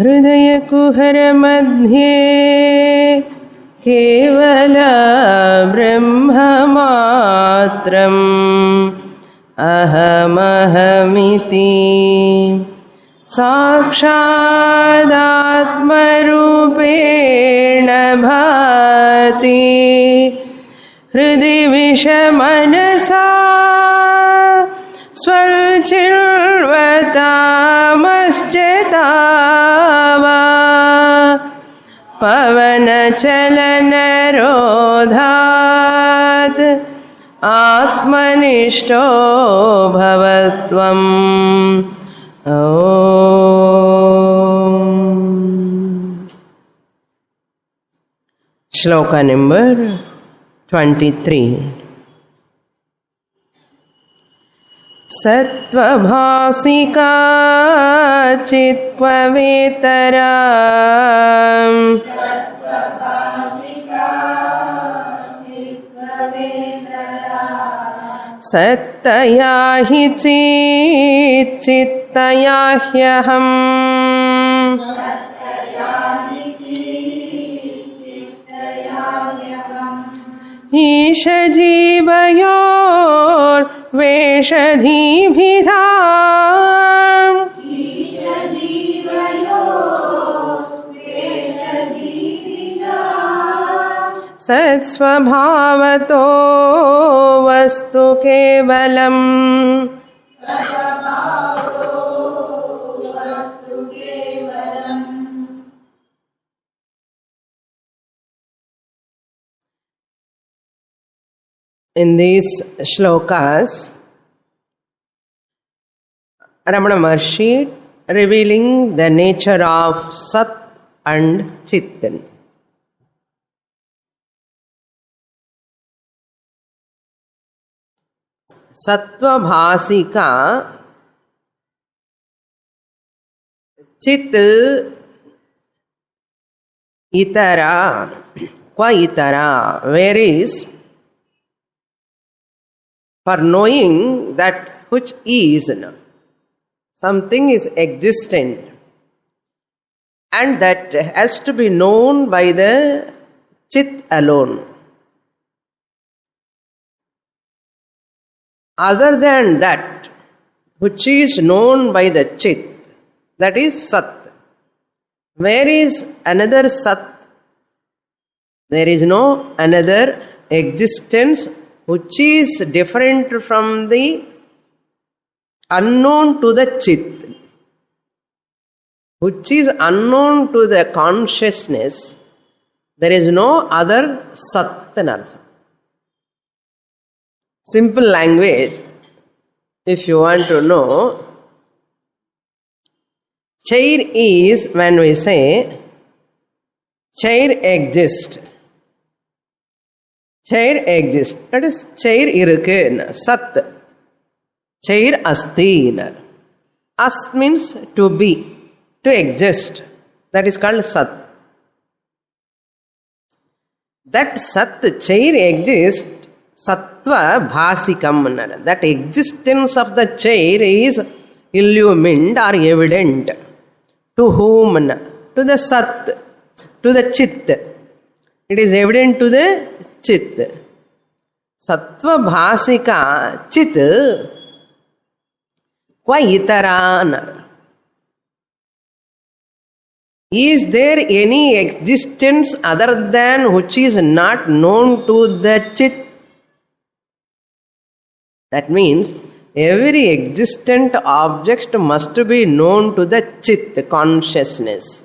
हृदयकुहरमध्ये केवल ब्रह्ममात्रम् अहमहमिति साक्षादात्मरूपेण भाति हृदि विषमनसा स्वल्चिन्वतामश्चेतावा पवनचलनरोधात् आत्मनिष्ठो भवत्वम्। श्लोका नंबर 23। सत्त्वभासिका चित्त्ववेतरा सत्तया हि चित्तया ह्यहम् ईशजीवयोर्वेषधीभिधा सत्स्वभावतो वस्तु केवलम्। In these shlokas, Ramana Maharshi revealing the nature of Sat and Chit. Sattva bhasika Chit itara qua itara, whereas for knowing that which is, something is existent and that has to be known by the Chit alone. Other than that, which is known by the Chit, that is Sat. Where is another Sat? There is no another existence which is different from the unknown to the Chit, which is unknown to the consciousness. There is no other Sat and Artha. Simple language, if you want to know, chair is, when we say chair exists, chair exists, that is chair irukku, Sat, chair asti. Ast means to be, to exist, that is called Sat. That Sat, chair exists, Sattva bhasikam. That existence of the chair is illumined or evident. To whom? To the Sat, to the Chit. It is evident to the Chit. Sattva bhasika Chit qua itara. Is there any existence other than which is not known to the Chit? That means every existent object must be known to the Chit, consciousness.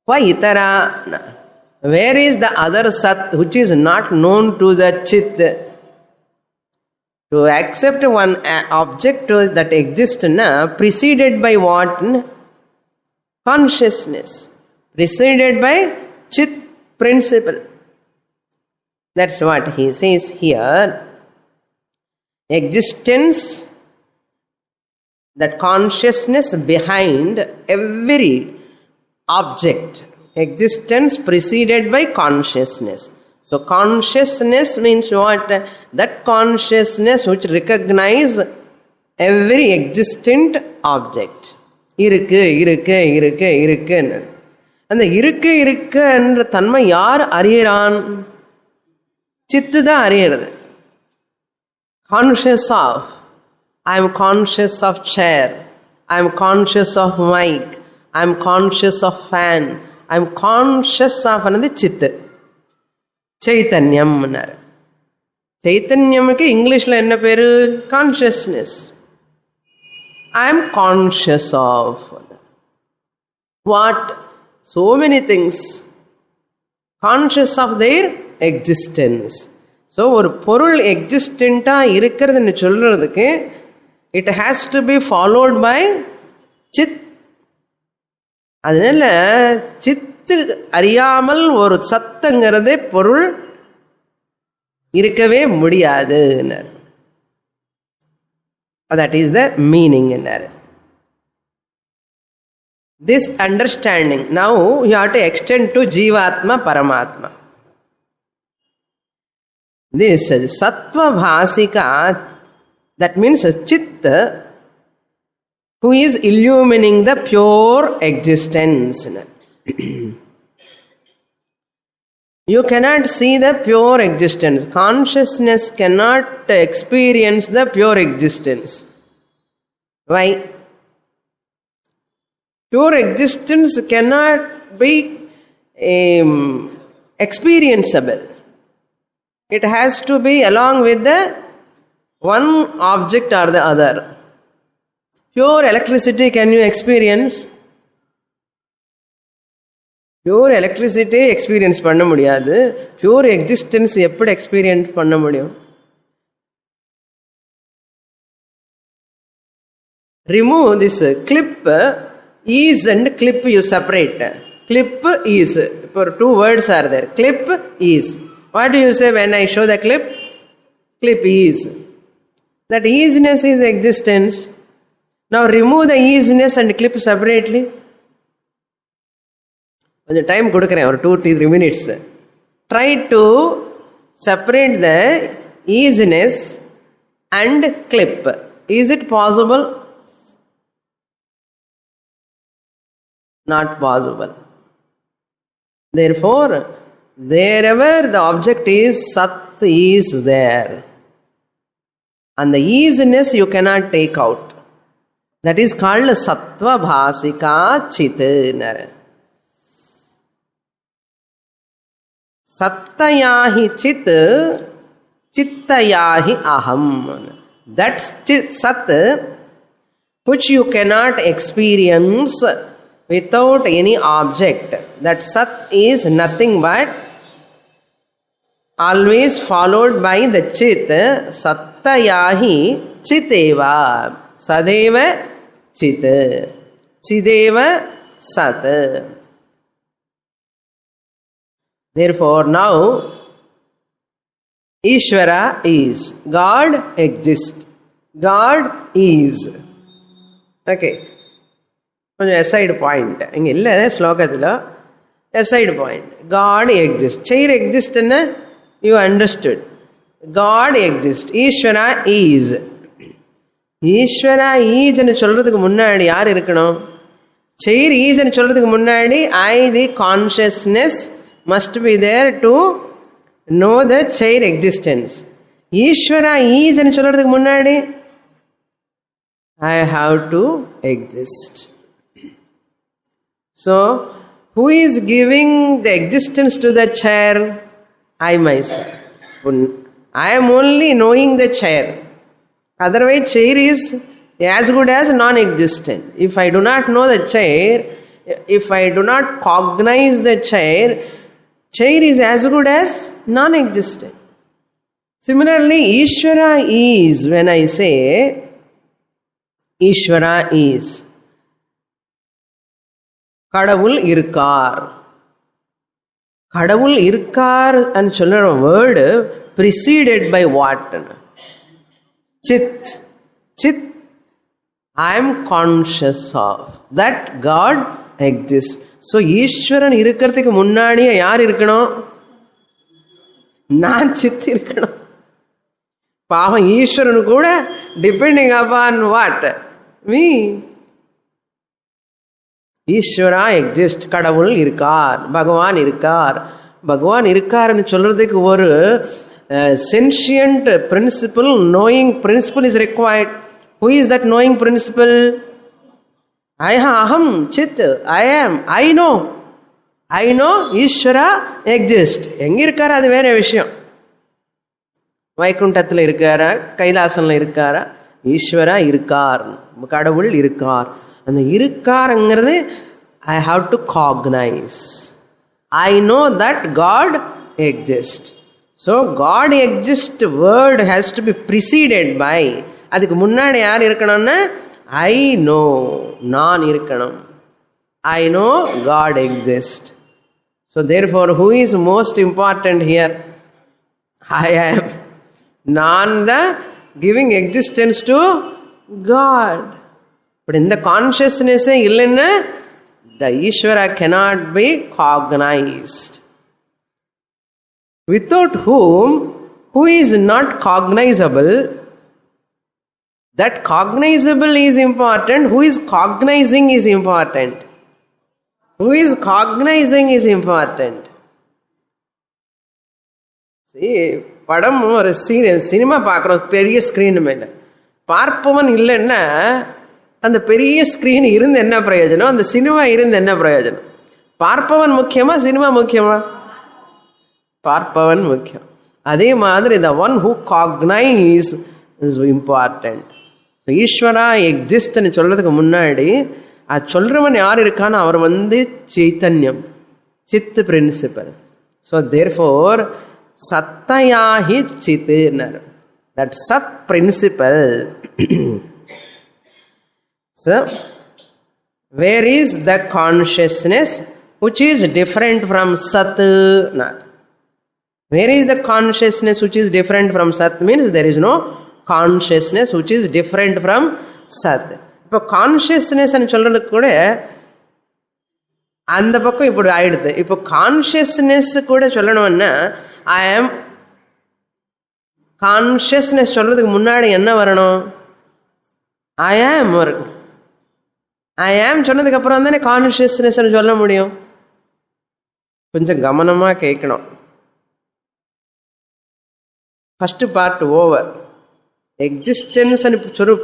Qua itara. Where is the other Sat which is not known to the Chit? To accept one object that exists preceded by what? Consciousness. Preceded by Chit principle. That's what he says here. Existence, that consciousness behind every object. Existence preceded by consciousness. So consciousness means what? That consciousness which recognizes every existent object. இருக்கு இருக்கு இருக்கு இருக்குன்னு. அந்த இருக்கு இருக்கு என்ற தன்மை யார் அறியறான்? சித்து தான் அறியறது. Conscious of, I am conscious of chair, I am conscious of mic, I am conscious of fan, I am conscious of அனது சித்து, சைத்தன்யம். சைத்தன்யமுக்கு இங்கிலீஷ்ல என்ன பேரு? Consciousness. I am conscious of what? So many things. Conscious of their existence. So ஒரு பொருள் எக்ஸிஸ்டண்டா இருக்கிறதுன்னு சொல்றதுக்கு it has to be followed by Sid. அதனால சித்து அறியாமல் ஒரு சத்தங்கிறதே பொருள் இருக்கவே முடியாது. That is the meaning in that. This understanding, now you have to extend to Jivatma, Paramatma. This Sattva Bhasika, that means Chitta, who is illumining the pure existence. You cannot see the pure existence. Consciousness cannot experience the pure existence. Why? Pure existence cannot be experienceable. It has to be along with the one object or the other. Pure electricity can you experience? Pure electricity experience பண்ண முடியாது. Pure existence எப்படி experience பண்ண முடியும்? Remove this clip, is and clip you separate. Clip, is. இப்போ two words are there. Clip, is. What do you say when I show the clip? Clip, is. That isness is existence. Now remove the isness and clip separately. கொஞ்சம் time கொடுக்குறேன், ஒரு 2-3 minutes. Try to separate the isness and clip. Is it possible? Not possible. Therefore, wherever the object is, Sat is there. And the easiness you cannot take out. That is called Sattva Bhasika Chit. Sattayahi chit, chittayahi aham. That's sat which you cannot experience without any object. That sat is nothing but always followed by the chit. Sattayahi chiteva. Sadeva chit. Chideva sat. Therefore, now Ishvara is. God exists. God is. Okay. கொஞ்சம் aside point. இங்கே இல்லை ஸ்லோகத்தில். Aside point. God exists. Chair exists என்ன? You understood. God exists. Ishvara is. Ishvara is ன்னு சொல்றதுக்கு முன்னாடி யார் இருக்கணும்? Chair is ன்னு சொல்றதுக்கு முன்னாடி I, the consciousness, must be there to know the chair existence. Ishvara is ன்னு சொல்றதுக்கு முன்னாடி I have to exist. So, who is giving the existence to the chair? I myself. I am only knowing the chair. Otherwise, chair is as good as non-existent. If I do not know the chair, if I do not cognize the chair, chair is as good as non-existent. Similarly, Ishvara is, when I say Ishvara is, கடவுள் இருக்கார். கடவுள் இருக்கார் and சொல்ற word preceded by what? Chit. Chit, I am conscious of that God exists. So ஈஸ்வரன் இருக்கிறதுக்கு முன்னாடியே யார் இருக்கணும்? நான் சித் இருக்கணும். பாவம் ஈஸ்வரன் கூட டிபெண்டிங் அப்பான் வாட்? மீ. ஈஸ்வரா எக்ஸிஸ்ட், கடவுள் இருக்கார், பகவான் இருக்கார். பகவான் இருக்காருன்னு சொல்றதுக்கு ஒரு sentient principle, knowing principle is required. Who is that knowing principle? Aham, Chit, I am, I know. I know ஈஸ்வரா எக்ஸிஸ்ட். எங்க இருக்காரா அது வேற விஷயம். வைகுண்டத்தில் இருக்காரா, கைலாசம்ல இருக்காரா, ஈஸ்வரா இருக்கார், கடவுள் இருக்கார். அந்த இருக்காருங்கிறது I have to cognize. I know that God exists. So God exists word has to be preceded by, அதுக்கு முன்னாடி யார் இருக்கணும்னா I know, நான் இருக்கணும். I know God exists. So therefore who is most important here? I am. நான் தான் giving existence to God. But in the consciousness இல்லைன்னா the Ishvara cannot be cognized. Without whom, who is not cognizable, that cognizable is important, who is cognizing is important. Who is cognizing is important. See, படம் ஒரு cinema பார்க்குறோம் பெரிய screen மேலே, பார்ப்பவன் இல்லைன்னா அந்த பெரிய ஸ்க்ரீன் இருந்து என்ன பிரயோஜனம், அந்த சினிமா இருந்து என்ன பிரயோஜனம்? பார்ப்பவன் முக்கியமா, சினிமா முக்கியமா? பார்ப்பவன் முக்கியம். அதே மாதிரி the one who cognize is important. So ஈஸ்வரா எக்ஸிஸ்ட்னு சொல்றதுக்கு முன்னாடி அது சொல்றவன் யார் இருக்கான்னு அவர் சைத்தன்யம், சித்து பிரின்சிபல். ஸோ தேர்ஃபோர் சத்தயாஹி சித்துன்னார். தட் சத் principle. So, where is the consciousness which is different from Sat? Where is the consciousness which is different from Sat? Means there is no consciousness which is different from Sat. இப்போ consciousness சொல்றதுக்கு கூட அந்த பக்கம் இப்படி ஆயிடுது. இப்போ consciousness கூட சொல்லணும்னா ஐ ஆம் கான்ஷியஸ்னஸ் சொல்றதுக்கு முன்னாடி என்ன வரணும்? ஐ ஆம் வரணும். ஐ ஆம் சொன்னதுக்கு அப்புறம் தானே கான்ஷியஸ்னஸ் சொல்ல முடியும். கொஞ்சம் கவனமா கேட்கணும். First part over. எக்ஸிஸ்டன்ஸ்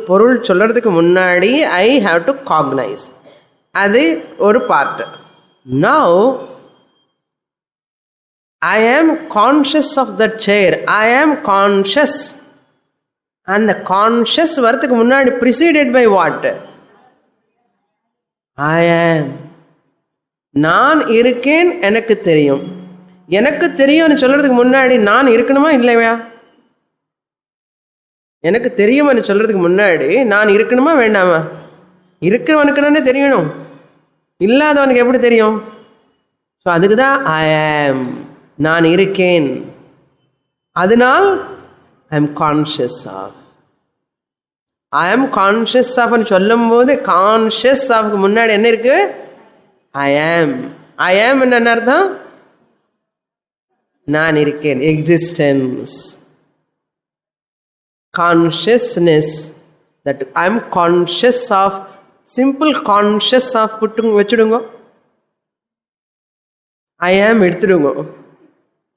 பொருள் சொல்றதுக்கு முன்னாடி ஐ ஹாவ் டு காக்னைஸ், அது ஒரு பார்ட். நவ் ஐ ஆம் கான்ஷியஸ் ஆஃப் த சேர். ஐ ஆம் கான்ஷியஸ். அந்த கான்ஷியஸ் வரதுக்கு முன்னாடி ப்ரிசீடட் பை வாட்? ஐ ஆம். நான் இருக்கேன், எனக்கு தெரியும். எனக்கு தெரியும்னு சொல்றதுக்கு முன்னாடி நான் இருக்கணுமா இல்லையா? எனக்கு தெரியும்னு சொல்றதுக்கு முன்னாடி நான் இருக்கணுமா வேண்டாமா? இருக்கிறவனுக்கு தானே தெரியணும், இல்லாதவனுக்கு எப்படி தெரியும்? ஸோ அதுக்கு தான் ஐ ஆம், நான் இருக்கேன். அதனால் I am conscious of. I am conscious ஆஃப்னு சொல்லும் போது கான்ஷியஸ் ஆஃப்க்கு முன்னாடி என்ன இருக்கு? ஐ ஆம். ஐ ஆம் என்ன அர்த்தம்? நான் இருக்கேன், existence, consciousness. That I am conscious of. Simple conscious of வச்சுடுங்க, ஐ ஆம் எடுத்துடுங்க.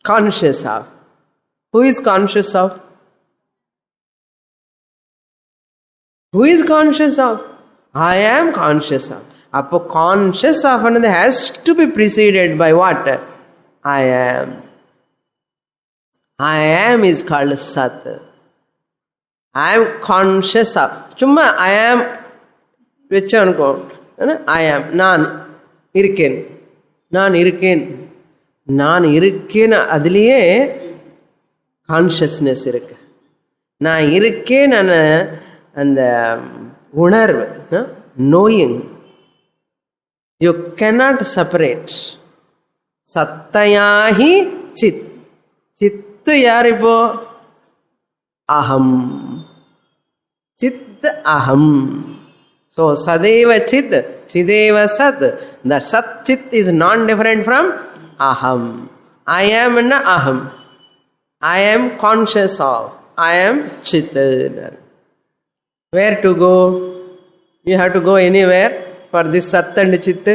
Conscious of. Who is conscious of? Who is conscious of? I am conscious of. அப்போ conscious of another has to be preceded by what? I am. I am is called Sat. I am conscious of. சும்மா I am வச்சோன்னுக்கோ. I am, நான் இருக்கேன், நான் இருக்கேன், நான் இருக்கேன். அதுலேயே consciousness இருக்கு. நான் இருக்கேன் அந்த உணர்வு, நோயிங். You cannot separate. சத்தயாஹி சித். சித்து யார் இப்போ? அகம். சித் அகம். ஸோ சதேவ சித் சிதேவ சத். த சத் சித் இஸ் நான் டிஃபரெண்ட் ஃப்ரம் அகம். ஐ ஆம் என்ன? அகம். ஐ ஆம் கான்ஷியஸ் ஆஃப். ஐ ஆம் Sid. Where to go? You have to go anywhere. for this Sat and Chit.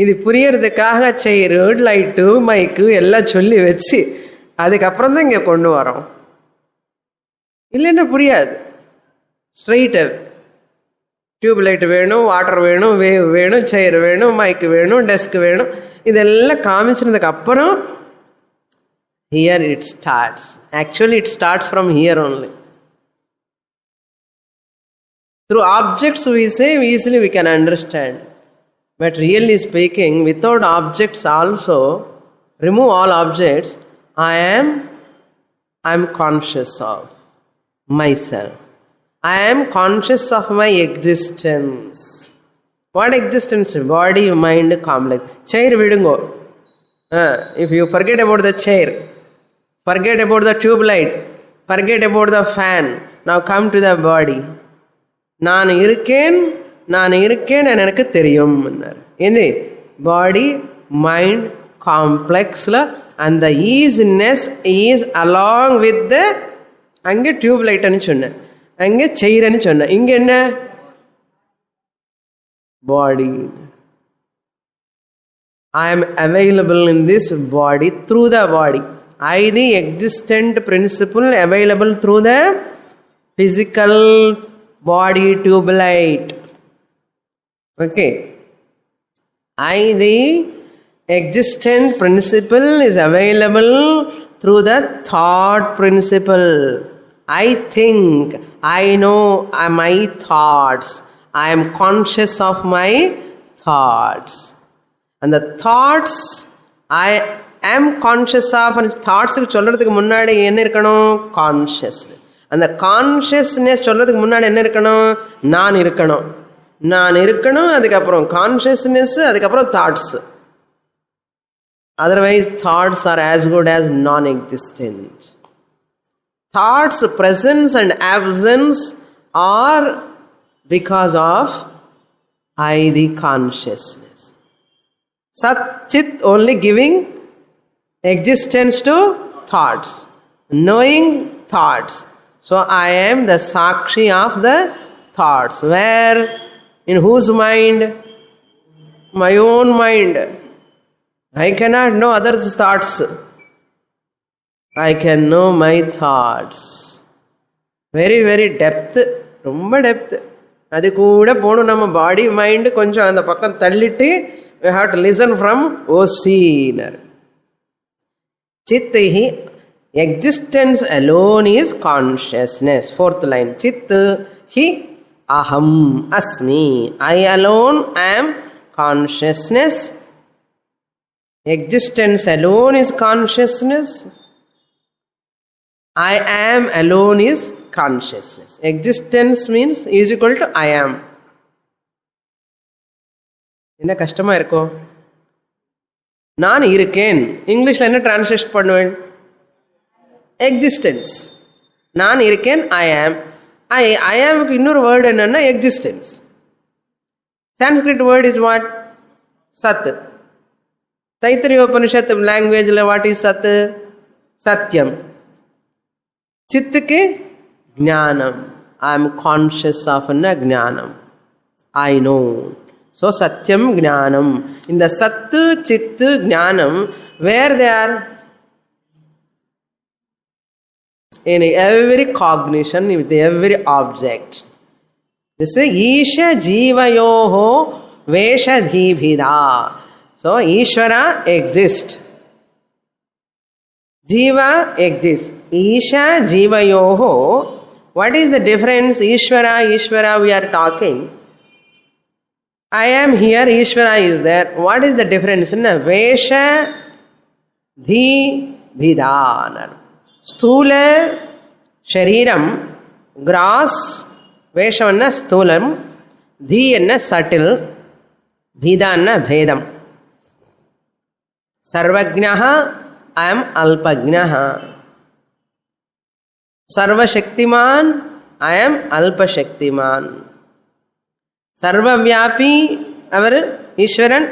இது புரியறதுக்காக செயிரு, லைட்டு, மைக்கு எல்லாம் சொல்லி வச்சு அதுக்கப்புறம் தான் இங்கே கொண்டு வரோம். இல்லைன்னா புரியாது. ஸ்ட்ரெயிட்டு டியூப் லைட் வேணும், வாட்டர் வேணும், வேவ் வேணும், செயிர் வேணும், மைக்கு வேணும், டெஸ்க் வேணும், இதெல்லாம் காமிச்சினதுக்கு அப்புறம் here it starts. Actually it starts from here only. Through objects we say easily we can understand. But really speaking, without objects also, remove all objects, I am conscious of myself. I am conscious of my existence. What existence? Body, mind, complex. Chair vidungo. If you forget about the chair, forget about the tube light, forget about the fan, now come to the body. நான் இருக்கேன் எனக்கு தெரியும். இது பாடி mind காம்ப்ளெக்ஸில் அந்த easiness is along with the, அங்கே tube லைட்டுன்னு சொன்னேன், அங்கே செயிரன்னு சொன்னேன், இங்கே என்ன பாடி. I am available in this body through the body. I, the existent principle, available through the physical body tube light. Okay. I, the existent principle, is available through the thought principle. I think, I know my thoughts. I am conscious of my thoughts. And the thoughts I am conscious of, and thoughts சொல்றதுக்கு முன்னாடி என்ன இருக்கணும்? Consciousness. அந்த consciousness சொல்றதுக்கு முன்னாடி என்ன இருக்கணும்? நான் இருக்கணும். அதுக்கப்புறம் கான்ஷியஸ்னஸ், அதுக்கப்புறம் thoughts. Otherwise thoughts are as good as non-existent. Thoughts presence and absence are because of I, the consciousness. Sat Chit only giving existence to thoughts, knowing thoughts. So I am the Sakshi of the thoughts. Where? In whose mind? My own mind. I cannot know others' thoughts. I can know my thoughts. Very, very depth. ரொம்ப depth. அது கூட போகணும். நம்ம பாடி mind கொஞ்சம் அந்த பக்கம் தள்ளிட்டு we have to listen from OC. Chit hi, existence alone is consciousness. Fourth line. Chit hi aham asmi. I alone am consciousness. Existence alone is consciousness. I am alone is consciousness. Existence means is equal to I am. என்ன கஷ்டமா இருக்கும்? நான் இருக்கேன் இங்கிலீஷ்ல என்ன translate பண்ணுவேன்? Existence. நான் இருக்கேன், ஐ ஆம். ஐ ஆமுக்கு இன்னொரு வேர்டு என்னன்னா existence. Sanskrit word is what? சத். தைத்திரிய உபனிஷத் லாங்குவேஜில் வாட் இஸ் சத்? சத்தியம். சித்துக்கு ஞானம். ஐ ஆம் கான்ஷியஸ் ஆஃப் ஞானம். I know. So Satyam Jnanam. In the Sat, Chit, Jnanam, where they are? In every cognition, with every object. This is Isha Jivayoho Veshadhibhida. So Ishvara exists. Jiva exists. Isha Jivayoho. What is the difference? Ishvara we are talking. I am here, Ishvara is there. What is the difference? Vesha Dhi Bhidanar. Sthula Shariram, gross, Vesha anna sthulam, Dhi anna subtle, Bhida anna bhedam. Sarvajnaha, I am Alpajnaha. Sarva Shaktiman, I am Alpa Shaktiman. Sarvavyapi, our Ishwaran,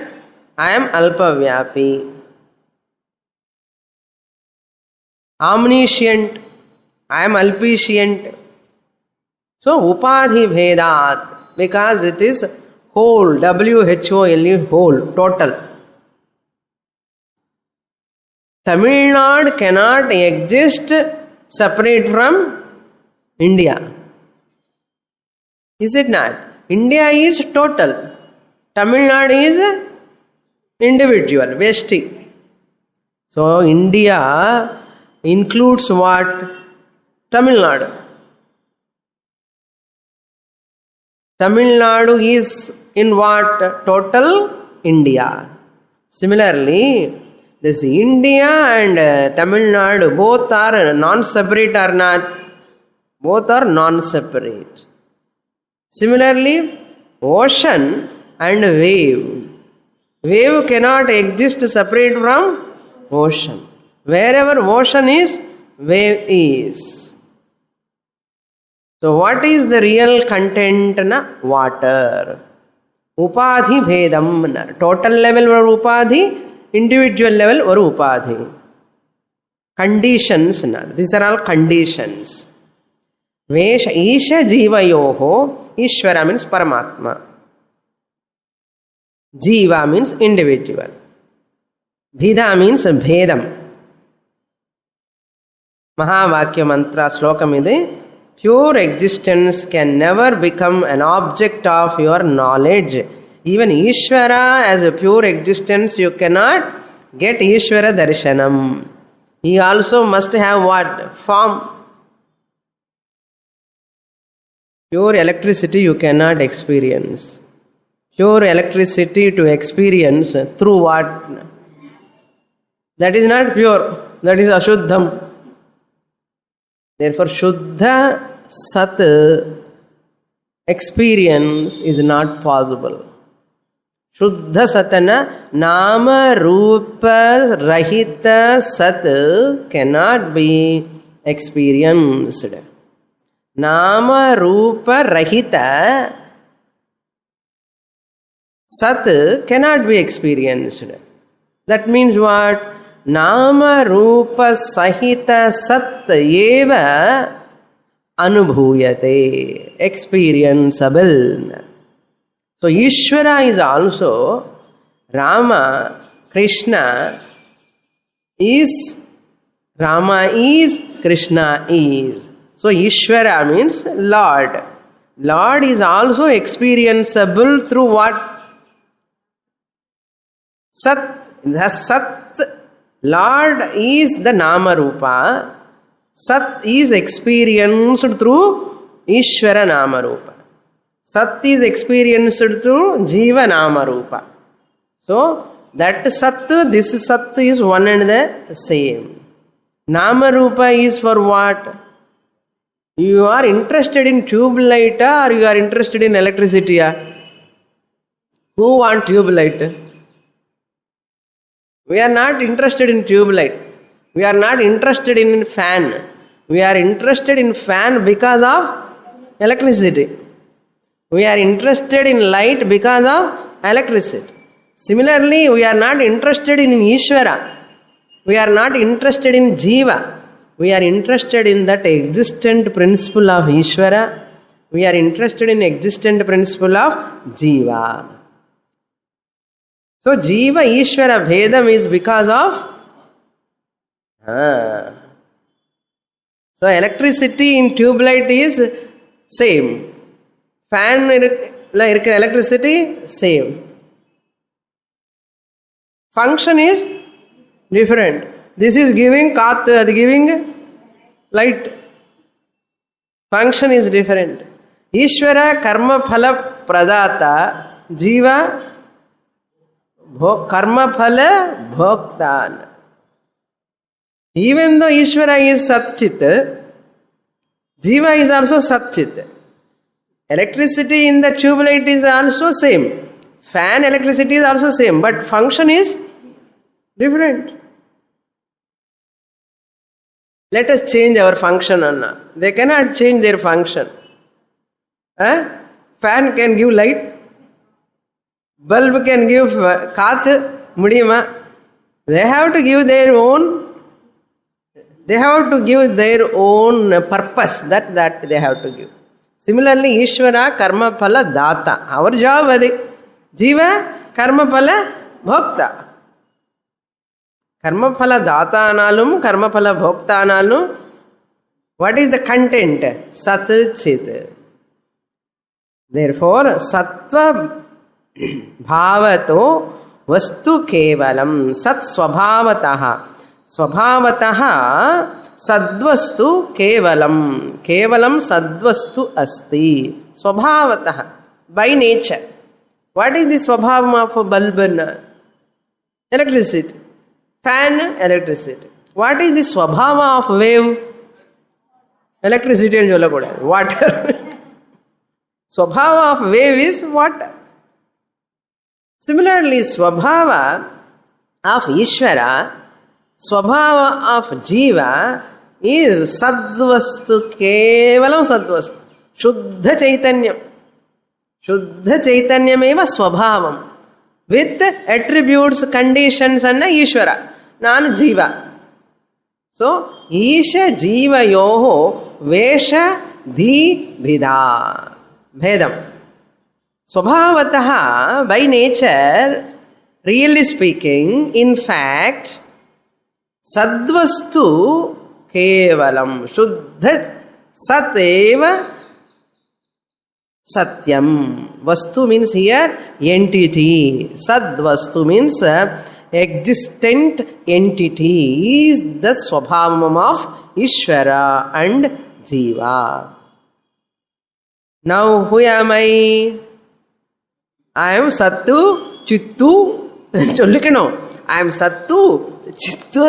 I am Alpavyapi. Omniscient, I am Alpiscient. So, upadhi bhedat, because it is whole, WHOLE, whole, total. Tamil Nadu cannot exist separate from India. Is it not? India is total. Tamil Nadu is individual, Vesti. So, India includes what? Tamil Nadu. Tamil Nadu is in what? Total India. Similarly, this India and Tamil Nadu both are non-separate or not? Both are non-separate. Similarly, ocean and wave. Wave cannot exist separate from ocean. Wherever ocean is, wave is. So what is the real content? Water. Upadhi bhedam. Total level or upadhi, individual level or upadhi. Conditions. These are all conditions. Vesha Isha Jivayoho. Ishvara means Paramatma. Jiva means individual. Bheda means bhedam. Mahavakya mantra slokam ide. Pure existence can never become an object of your knowledge. Even Ishvara as a pure existence, you cannot get Ishvara darshanam. He also must have what? Form. Pure electricity you cannot experience. Pure electricity to experience through what? That is not pure. That is ashuddham. Therefore, Shuddha Sat experience is not possible. Shuddha Satana Nama Rupa Rahita Sat cannot be experienced. Nama Rupa Rahita Sat cannot be experienced. That means what? Nama Rupa Sahita Sat Eva Anubhuyate. Experienceable. So Ishvara is also Rama, Krishna is, Rama is, Krishna is. So Ishvara means Lord. Lord is also experienceable through what? Sat. The Sat. Lord is the Nama Rupa. Sat is experienced through Ishvara Nama Rupa. Sat is experienced through Jiva Nama Rupa. So, that Sat, this Sat is one and the same. Nama Rupa is for what? You are interested in tube light or you are interested in electricity? Who want tube light? We are not interested in tube light. We are not interested in fan. We are interested in fan because of electricity. We are interested in light because of electricity. Similarly, we are not interested in Ishvara. We are not interested in Jiva. We are interested in that existent principle of Ishvara. We are interested in existent principle of Jiva. So, Jiva Ishvara Bhedam is because of So, electricity in tube light is same. Fan electricity same. Function is different. This is giving kath, giving light. Function is different. Ishvara karma phala pradata, Jiva karma phala bhoktan. Even though Ishvara is Satchit, Jiva is also Satchit. Electricity in the tube light is also same. Fan electricity is also same, but function is different. Let us change our function, Anna. They cannot change their function. Fan can give light. Bulb can give kath, mudiyama. They have to give their own. They have to give their own purpose. That they have to give. Similarly, Ishvara karmaphala data. Our job adi. Jiva karmaphala bhokta. Karmaphala data analum, karmaphala bhokta analum. What is the content? Sat Chit. Therefore, sattva bhavato vastu kevalam sat swabhavataha. Swabhavataha sadvastu kevalam. Kevalam sadvastu asti. Swabhavataha. By nature. What is the swabhavam of a bulb? Electricity. Fan, electricity. What is the swabhava of wave? Electricity and water. Swabhava of wave is water. Similarly, swabhava of Ishvara, swabhava of Jiva is sadvastu, kevalam sadvastu. Shuddha chaitanyam. Shuddha chaitanyam eva swabhavam. With attributes, conditions and Ishvara. Nan Jiva. So, Isha Jiva Yoho Vesha Dhi Bhida. Bhedam. Swabhavataha, by nature, really speaking, in fact, Sadvastu Kevalam. Shuddha Sateva Satyam. Vastu means here entity. Sadvastu means existent entity is the swabhavam of Ishvara and Jiva. Now who am I? I am Sattu, Chittu. I am Sattu, Chittu.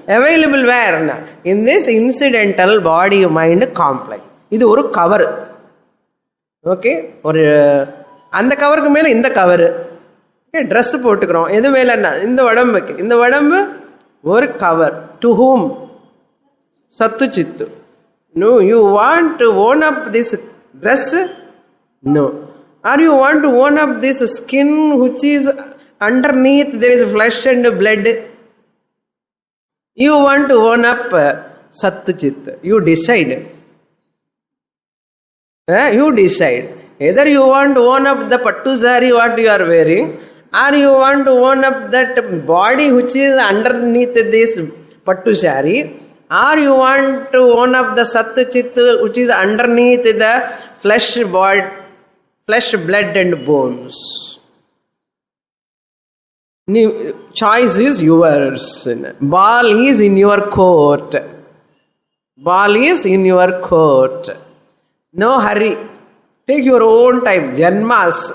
Available where? In this incidental body-mind complex. This is a cover. Okay? And the cover is in the cover. Dress போட்டுக்கிறோம் எது மேலன்னா இந்த உடம்புக்கு இந்த உடம்பு ஒரு cover. To whom? Sattu Chittu. No, you want to own up this dress? No. Or you want to own up this skin which is underneath there is flesh and blood? You want to own up Sattu Chittu. You decide. You decide. Either you want to own up the pattu sari what you are wearing, or you want to own up that body which is underneath this pattu sari, or you want to own up the Sattu Chittu which is underneath the flesh, blood and bones. Choice is yours. Ball is in your court. Ball is in your court. No hurry. Take your own time. Janmas.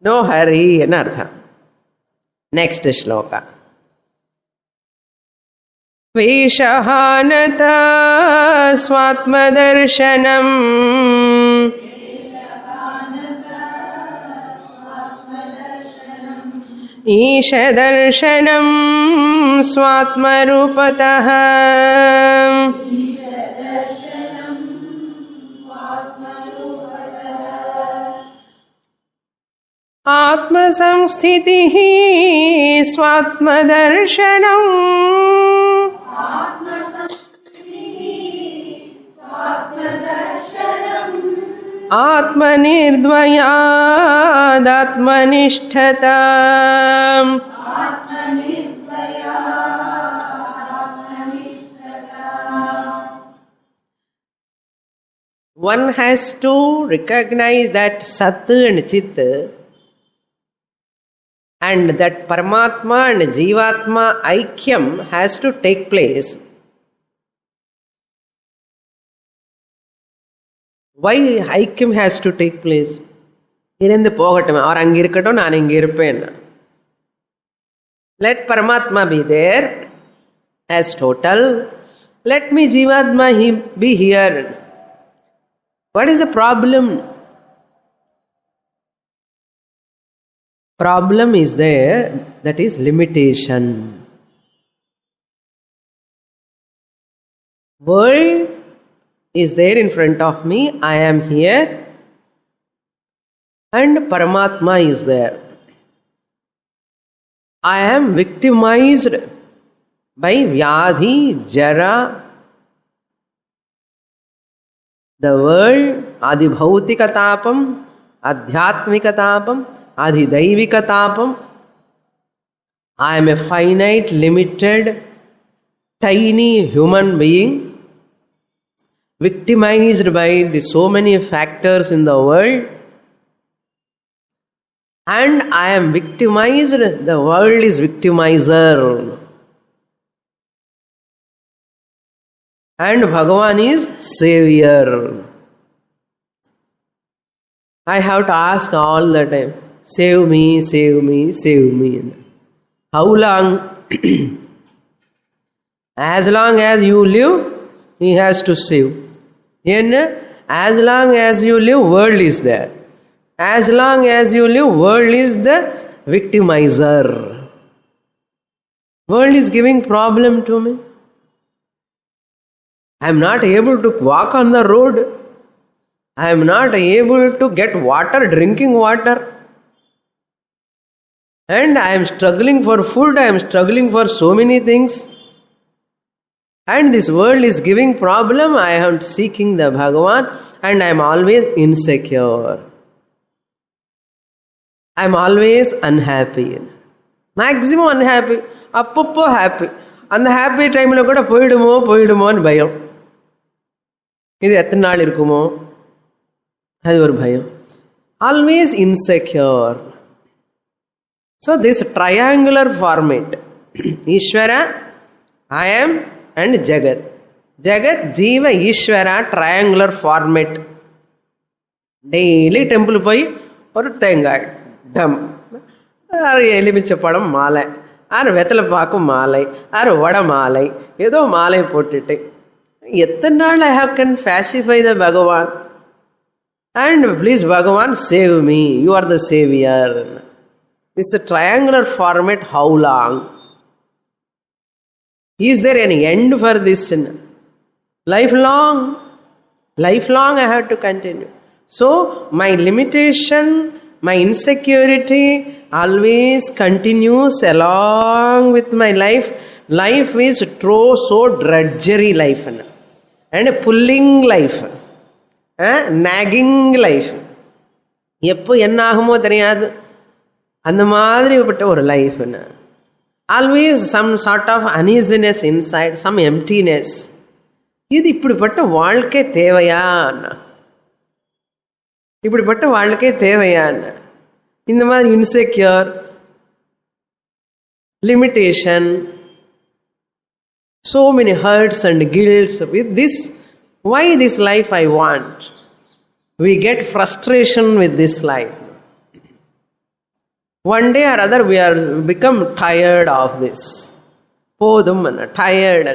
No hurry. Anartha. Next shloka. Veshahanata swatmadarshanam Ishadarshanam swatmarupataha Atmasamsthitihi swatmadarshanam Atmanirdvayadatmanishtata. One has to recognize that Sat and Chit and that Paramatma and Jivatma Aikyam has to take place. Why Aikyam has to take place? Let Paramatma be there as total. Let me Jivatma be here. What is the problem? Problem is there, that is limitation. World is there in front of me, I am here, and Paramatma is there. I am victimized by Vyadhi, Jara. The world adibhautika tapam, adhyatmika tapam, adhidaivika tapam. I am a finite, limited, tiny human being, victimized by the so many factors in the world, and I am victimized, the world is victimizer. And Bhagavan is savior. I have to ask all the time, save me, save me, save me. How long? As long as you live, he has to save. And as long as you live, world is there. As long as you live, world is the victimizer. World is giving problem to me. I am not able to walk on the road. I am not able to get water, drinking water. And I am struggling for food. I am struggling for so many things. And this world is giving problem. I am seeking the Bhagavan and I am always insecure. I am always unhappy. Maximum unhappy. Appappo happy. அந்த happy டைமில் கூட போயிடுமோன்னு பயம். இது எத்தனை நாள் இருக்குமோ அது ஒரு பயம். Always insecure. So this triangular format, ஈஸ்வர, ஐ ஆம் அண்ட் ஜெகத். ஜெகத், ஜீவ, ஈஸ்வரா, ட்ரையாங்குலர் ஃபார்மேட். டெய்லி டெம்பிள் போய் ஒரு தேங்காய் டம், எலுமிச்சை பழம் மாலை, வெத்தலை பாக்கும் மாலை, வடை மாலை, ஏதோ மாலை போட்டுட்டு எத்தனை நாள் ஐ ஹவ் கேன் பேசிஃபை த பகவான். அண்ட் ப்ளீஸ் பகவான் save me, you are the Xavier. It's a triangular format. How long? Is there any end for this? Lifelong I have to continue. So my limitation, my insecurity always continues along with my life. Life is so drudgery life and a pulling life, nagging life. எப்போ என்ன ஆகுமோ தெரியாது, அந்த மாதிரிப்பட்ட ஒரு life. Always some sort of uneasiness inside, some emptiness. இது இப்படிப்பட்ட வாழ்க்கை தேவையான்னா, இப்படிப்பட்ட வாழ்க்கை தேவையான்னா, இந்த மாதிரி insecure, limitation, so many hurts and guilts. With this, why this life I want? We get frustration with this life. One day or other we are become tired of this. போதும் tired.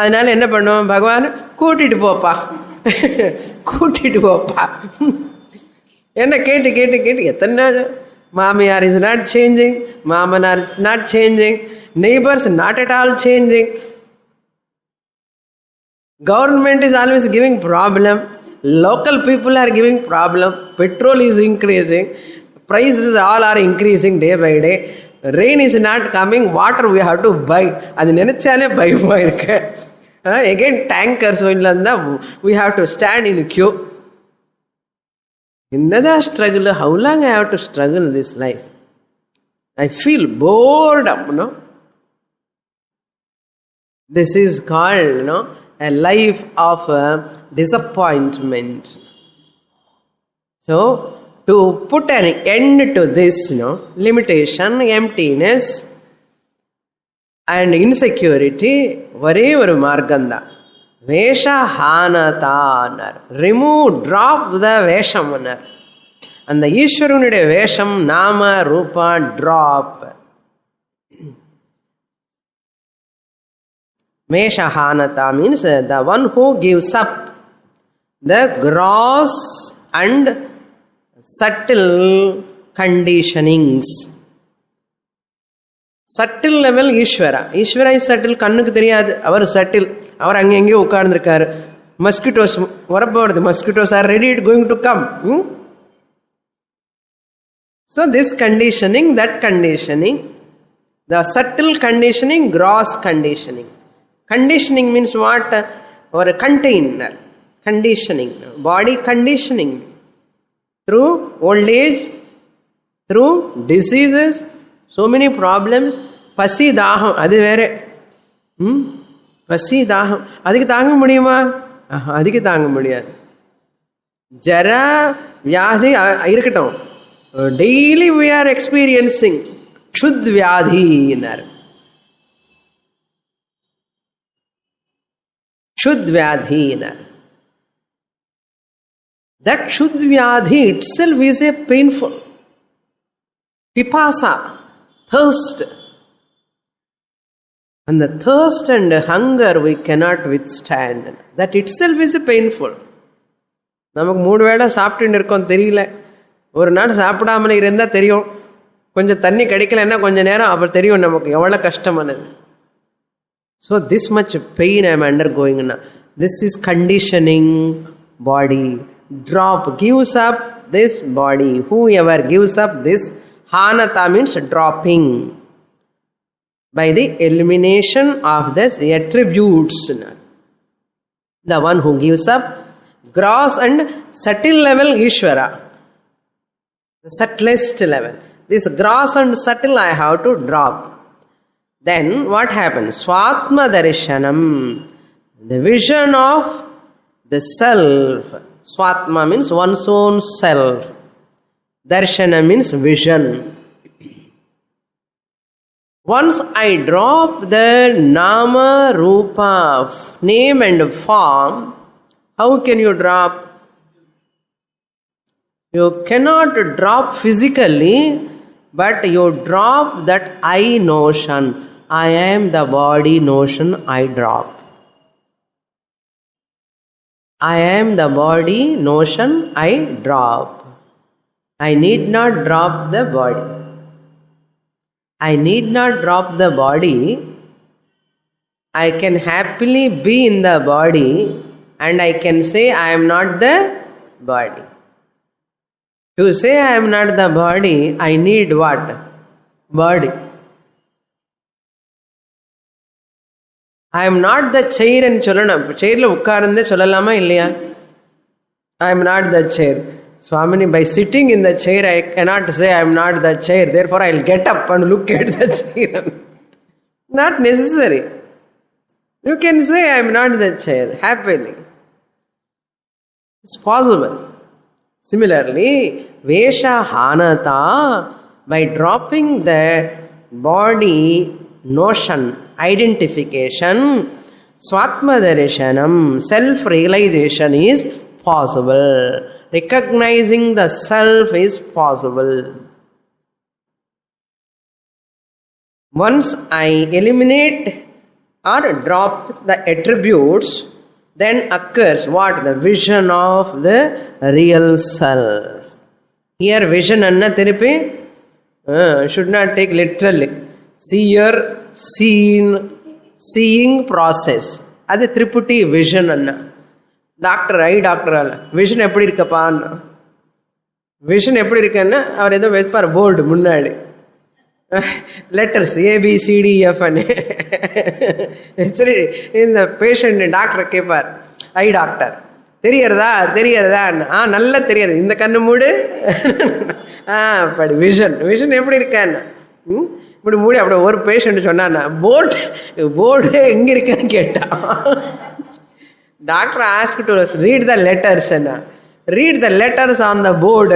அதனால என்ன பண்ணுவோம், பகவான் கூட்டிட்டு போப்பா கூட்டிட்டு போப்பா. என்ன கேட்டு கேட்டு கேட்டு எத்தனை நாள். மாமியார் is not changing, மாமனார் is not changing, neighbors not at all changing, government is always giving problem, local people are giving problem, petrol is increasing, prices all are increasing day by day, rain is not coming, water we have to buy. அது நினைச்சாலே பயமா இருக்கு. Again tankers வந்தா we have to stand in queue. என்னதான் struggle? How long I have to struggle this life? I feel bored up, This is called, a life of disappointment. So, to put an end to this, limitation, emptiness and insecurity, ஒரே ஒரு மார்க்கம்தான். வேஷஹானதானர், remove, drop த வேஷம்னர். அந்த ஈஸ்வரனுடைய வேஷம், நாம ரூபா, drop. Meshahanata means the one who gives up the gross and subtle conditionings. Subtle level Ishvara. Ishvara is subtle. கண்ணுக்கு தெரியாது, அவர் subtle. Our அங்கெங்கே உட்கார்ந்துருக்காரு. Mosquitoes, what about the mosquitoes are ready going to come? So this conditioning, that conditioning, the subtle conditioning, gross conditioning. Conditioning means what? Or a container. conditioning, body conditioning through old age, through diseases, so many problems. பசி தாகம் அது வேற. பசி தாகம் அதுக்கு தாங்க முடியுமா? அதுக்கு தாங்க முடியாது. ஜரா வியாதி இருக்கட்டும், daily we are experiencing க்ஷுத் வியாதினார். க்ஷுத் வியாதினார். That kshuddh vyadhi itself is a painful. Pipasa, thirst. And the thirst and hunger we cannot withstand. That itself is a painful. நமக்கு 3 வேளை சாப்பிட்டுன்னு இருக்கோம் தெரியல, ஒரு நாள் சாப்பிடாமலே இருந்தால் தெரியும், கொஞ்சம் தண்ணி கிடைக்கலன்னா கொஞ்ச நேரம் அப்புறம் தெரியும் நமக்கு எவ்வளோ கஷ்டமானது. So this much pain I am undergoing now. This is conditioning body. Drop, gives up this body. Whoever gives up this, hanata means dropping, by the elimination of this attributes. The one who gives up gross and subtle level Ishvara, the subtlest level. This gross and subtle I have to drop. Then what happens? Swatma darshanam, the vision of the self. Swatma means one's own self. Darshana means vision. Once I drop the nama, rupa, name and form, how can you drop? You cannot drop physically, but you drop that I notion. I am the body notion I drop. I am the body notion I drop. I need not drop the body. I need not drop the body. I can happily be in the body and I can say I am not the body. To say I am not the body, I need what? Body. I am not the chair and சொல்லணும். சேர்ல உட்கார்ந்து சொல்லலாமா இல்லையா? I am not the chair. Swamini, by sitting in the chair, I cannot say I am not the chair. Therefore, I will get up and look at the chair. Not necessary. You can say I am not the chair happily. It's possible. Similarly, Vesha Hanata, by dropping the body notion, identification, Swatma darshanam, self-realization is possible. Recognizing the self is possible. Once I eliminate or drop the attributes, then occurs what? The vision of the real self. Here vision anna thirupi should not take literally. Seer, seen, seeing process. Adu Triputi vision anna. Doctor doctor vision எப்படி இருக்கப்பான்னு. Vision எப்படி இருக்குன்னா அவர் ஏதோ வைப்பார் board முன்னாடி, letters ABCDF சரி. இந்த patient டாக்டரை கேட்பார், ஐ டாக்டர் தெரியறதா? நல்லா தெரியாது, இந்த கண்ணு மூடு. அப்படி விஷன் எப்படி இருக்கான்னு இப்படி மூடி. அப்படி ஒரு பேஷண்ட் சொன்னா, போர்டு எங்க இருக்குன்னு கேட்டான். Doctor asked to us, read the letters. Read the letters on the board.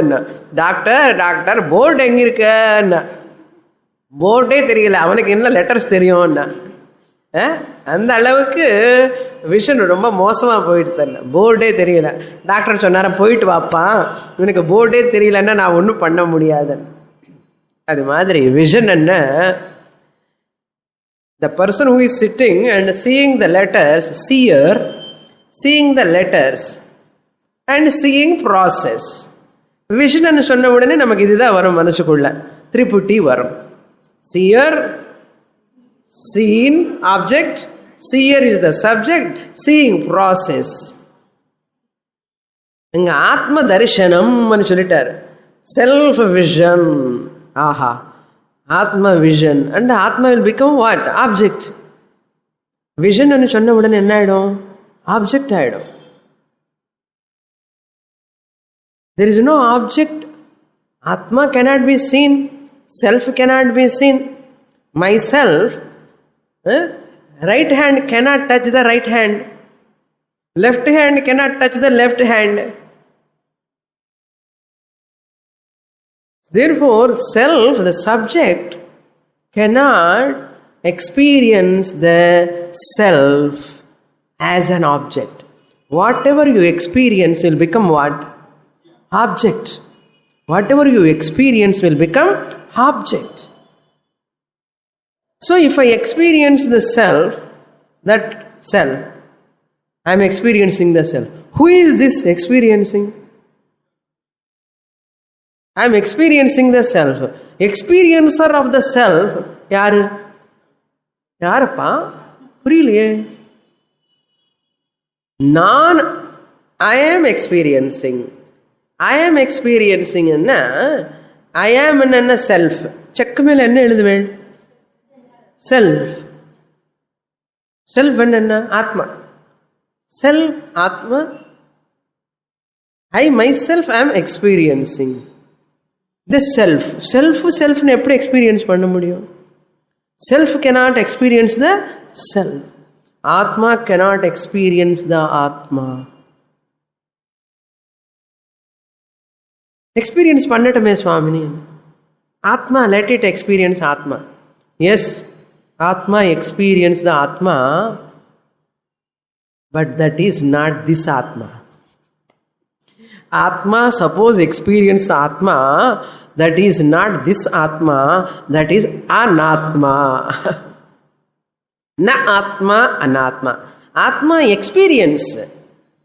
Doctor, board எங்க இருக்கு? போர்டே தெரியல, அவனுக்கு என்ன லெட்டர்ஸ் தெரியும்? அந்த அளவுக்கு விஷன் ரொம்ப மோசமாக போயிடுது. போர்டே தெரியல. டாக்டர் சொன்னார, போயிட்டு வாப்பா, இவனுக்கு போர்டே தெரியலன்னா நான் ஒன்றும் பண்ண முடியாது. அது மாதிரி விஷன் என்ன? The person who is sitting and seeing the letters, seer, seeing the letters and seeing process. Vision சொன்ன உடனே நமக்கு இதுதான் வரும் மனசுக்குள்ள, திரிபுட்டி வரும். Seer, seen object, seer is the subject, seeing process. இங்க ஆத்ம தரிசனம் சொல்லிட்டார், செல்ஃப் விஷன். ஆஹா, atma vision. And atma will become what? Object. Vision சொன்ன உடனே என்ன ஆயிடும்? ஆப்ஜெக்ட் ஆயிடும். There is no object. Atma cannot be seen. Self cannot be seen. Myself, right hand cannot touch the right hand. Left hand cannot touch the left hand. Therefore, self, the subject, cannot experience the self as an object. Whatever you experience will become what? Object. Whatever you experience will become object. So if I experience the self, that self, I am experiencing the self. Who is this experiencing? I am experiencing the self. Experiencer of the self, யாரு? யாருப்பா? புரியலையே. நான் I am experiencing. I am experiencing என்ன? I am என்ன? Self. Check மேல என்ன எழுதுவேன்? Self. Self என்ன? ஆத்மா. Self, ஆத்மா. I myself am experiencing the self. Self எப்படி experience பண்ண முடியும்? Self cannot experience the self. Atma cannot experience the Atma. Experience பண்ணட்டமே சுவாமினி. Atma, let it experience Atma. Yes, Atma experience the Atma, but that is not this Atma. Atma suppose experience Atma, that is not this Atma, that is Anatma. Na Atma, Anatma. Atma experience.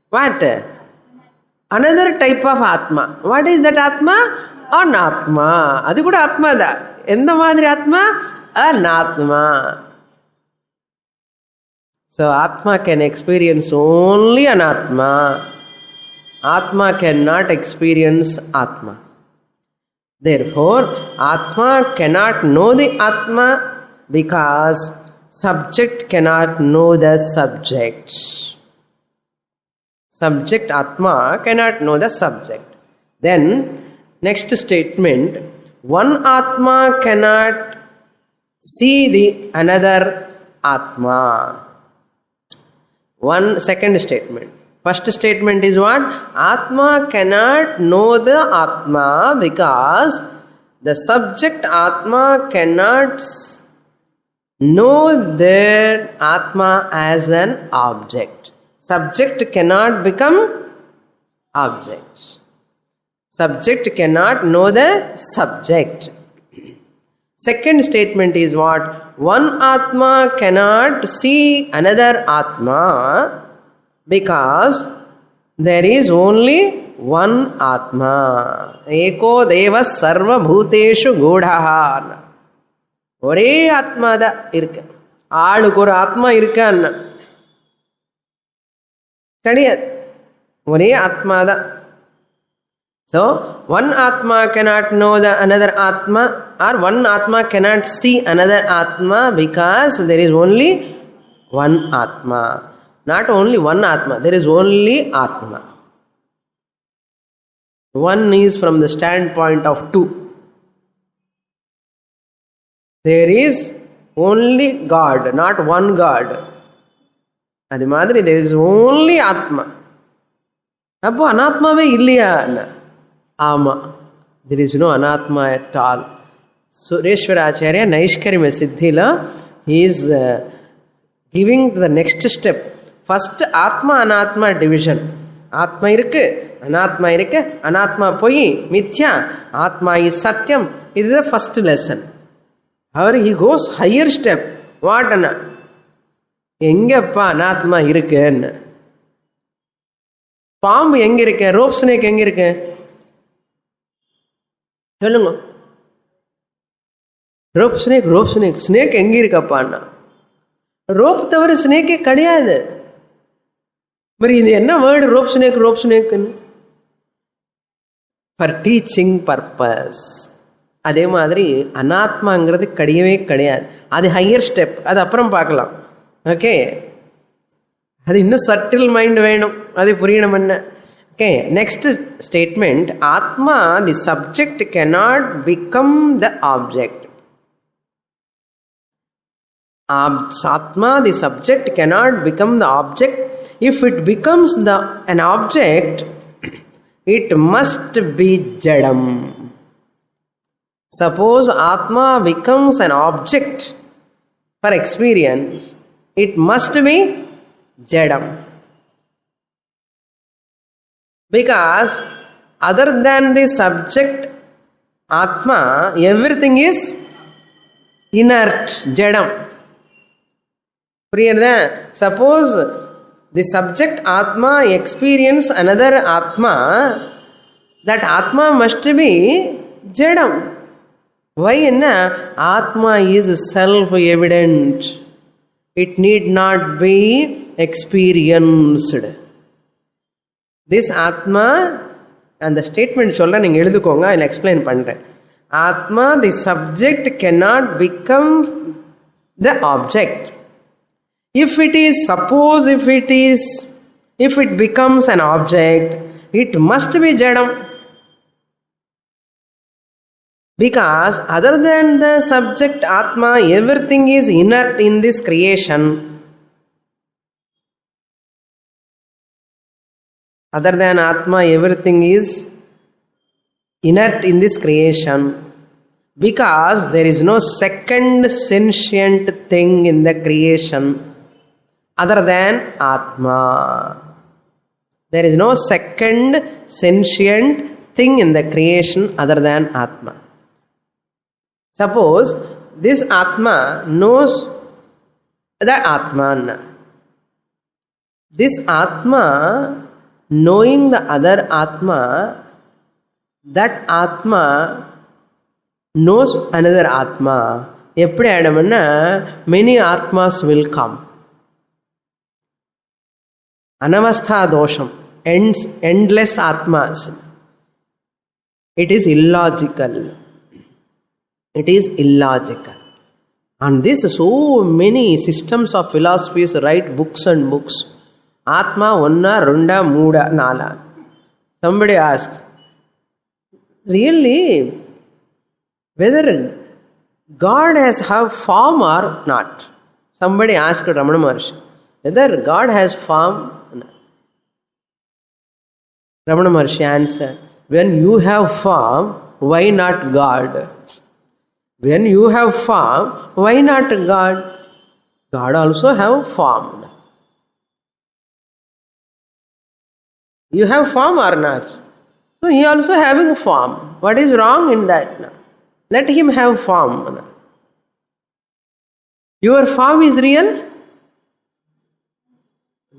What? Another type of Atma. What is that Atma? Anatma. Adi kuda Atma da. Endha madri Atma? Anatma. So Atma can experience only Anatma. Atma cannot experience Atma. Therefore, Atma cannot know the Atma because subject cannot know the subject. Subject Atma cannot know the subject. Then, next statement, one Atma cannot see the another Atma. One second statement. First statement is what? Atma cannot know the Atma because the subject Atma cannot know their Atma as an object. Subject cannot become object. Subject cannot know the subject. Second statement is what? One Atma cannot see another Atma because there is only one Atma. Eko deva sarva bhuteshu godhaha. ஒரே ஆத்மா தான் இருக்கு. ஆளுக்கு ஒரு ஆத்மா இருக்கான்னு கிடையாது. ஒரே ஆத்மா தான். So, one Atma cannot know the another Atma, or one Atma cannot see another Atma because there is only one Atma. Not only one Atma, there is only Atma. One is from the standpoint of two. There is only God, not one God. அது மாதிரி there is only Atma. அப்போ அனாத்மாவே இல்லையா? ஆமா, there is no Anatma at all. Sureshwara Acharya Naishkarya Siddhila, he is giving the next step. First Atma Anatma division. Atma irukku, Anatma irukku, Anatma poi, Mithya, Atma is Satyam. This is the first lesson. However, he goes higher step. What? எங்கப்பா அனாத்மா இருக்குன்னு. பாம்பு எங்க இருக்கு? Rope snake எங்க இருக்கு சொல்லுங்க. Rope snake snake எங்க இருக்கப்பா? ரோப் தவிர ஸ்னேக்கே கிடையாது. మరి இது என்ன வேர்டு? ரோப் ஸ்னேக்குன்னு. For teaching purpose. அதே மாதிரி அனாத்மாங்கிறது கிடையவே கிடையாது. அது ஹையர் ஸ்டெப். அது அப்புறம் பார்க்கலாம். ஓகே, அது இன்னும் சட்டில் மைண்ட் வேணும், அது புரியணும். என்ன Okay, next statement. Atma, the subject, cannot become the object. Atma, the subject, cannot become the object. If it becomes an object, it must be Jadam. Suppose Atma becomes an object for experience, it must be Jadam. Because other than the subject Atma, everything is inert, Jadam. Suppose the subject Atma experience another Atma, that Atma must be Jadam. Why? Atma is self-evident. It need not be experienced. This Atma, and the statement சொல்ல நீங்க எழுதுக்கோங்க, I'll explain பண்றேன். Atma, the subject, cannot become the object. If it becomes an object, it must be Jadam. Because other than the subject Atma, everything is inert in this creation. Other than Atma, everything is inert in this creation. Because there is no second sentient thing in the creation other than Atma. There is no second sentient thing in the creation other than Atma. Suppose this Atma knows the Atman. This Atma knowing the other Atma, that Atma knows another Atma. எப்படி ஆயிடும்னா, many Atmas will come. Anavastha dosham, endless Atmas. It is illogical. It is illogical. On this, so many systems of philosophies write books and books. Atma onna, runda, mooda, nala. Somebody asks, really, whether God has have form or not? Somebody asked Ramana Maharshi, whether God has form or not? Ramana Maharshi answered, when you have form, why not God? When you have form, why not God? God also have form. You have form or not? So he also having form. What is wrong in that? Let him have form. Your form is real.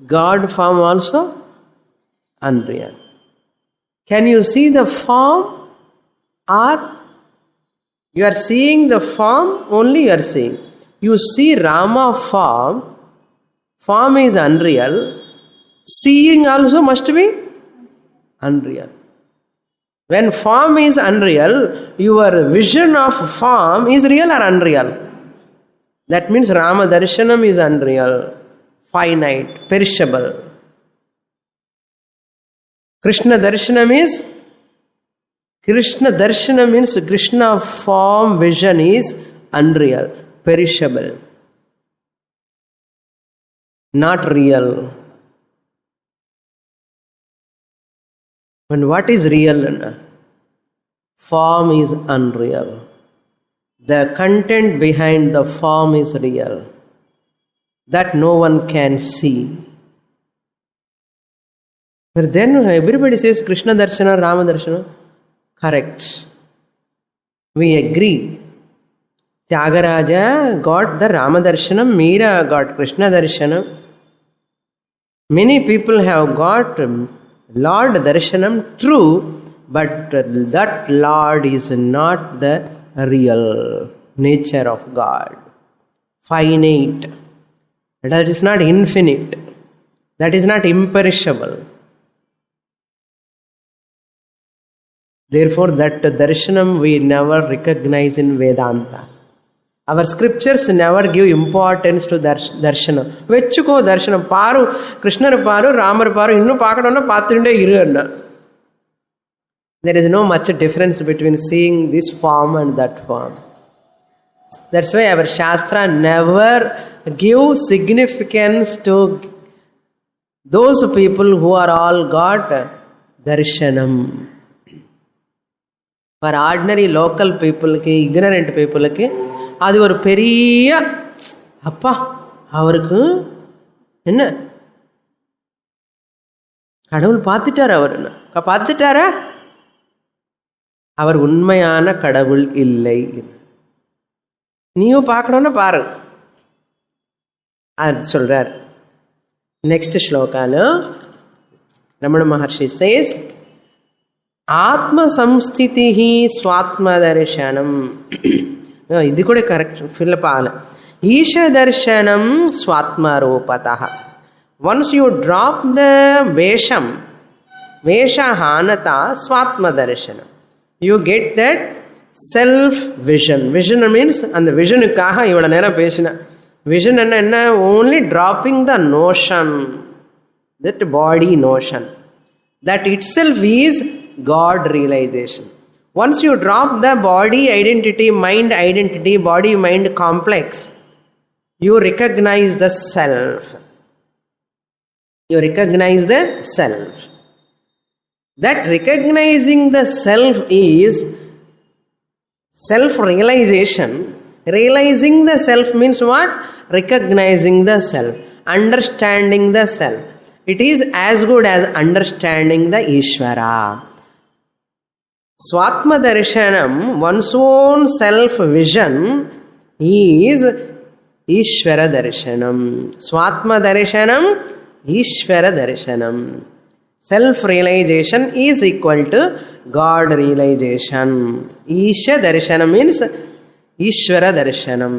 God form also unreal. Can you see the form, or you are seeing the form only? You are seeing. You see Rama form is unreal. Seeing also must be unreal. When form is unreal, your vision of form is real or unreal? That means Rama Darshanam is unreal, finite, perishable. Krishna Darshanam means Krishna form vision is unreal, perishable, not real. And what is real? Form is unreal. The content behind the form is real. That no one can see. But then everybody says Krishna Darshana, Rama Darshana. Correct. We agree. Tyagaraja got the Rama Darshanam, Meera got Krishna Darshanam. Many people have got Lord Darshanam, true, but that Lord is not the real nature of God. Finite. That is not infinite. That is not imperishable. Therefore, that darshanam we never recognize in Vedanta. Our scriptures never give importance to darshanam. Vechchuko darshanam. Paru, Krishna paru, Ramar paru, innu paakadonna paathunde iru anna. There is no much difference between seeing this form and that form. That's why our Shastra never give significance to those people who are all got darshanam. For ordinary local people, ignorant people, அது ஒரு பெரிய அப்பா அவருக்கு என்ன கடவுள் பார்த்துட்டார், அவர் பார்த்துட்டாரா, அவர் உண்மையான கடவுள் இல்லை. நீயும் பார்க்கணும்னா பாரு அது சொல்றார். நெக்ஸ்ட் ஸ்லோகால ரமண மகர்ஷி சேஸ் ஆத்ம சம்ஸ்திதி ஸ்வாத்ம தரிசனம். இது கூட கரெக்ட் ஃபில்லப் ஆகல. ஈஷ தர்ஷனம் ஸ்வாத்மரூபதா. ஒன்ஸ் யூ ட்ராப் த வேஷம், வேஷஹானதா ஸ்வாத்ம தர்ஷனம், you get that self vision. Vision means அந்த விஷனுக்காக இவ்வளோ நேரம் பேசினேன். விஷன் என்ன? Only dropping the notion, that body notion, that itself is God realization. Once you drop the body identity, mind identity, body mind complex, you recognize the self. You recognize the self. That recognizing the self is self realization. Realizing the self means what? Recognizing the self, understanding the self. It is as good as understanding the Ishvara. Swatma darshanam, one's own self vision, is Ishvara darshanam. Swatma darshanam, Ishvara darshanam. Self realization is equal to God realization. Isha darshanam means Ishvara darshanam.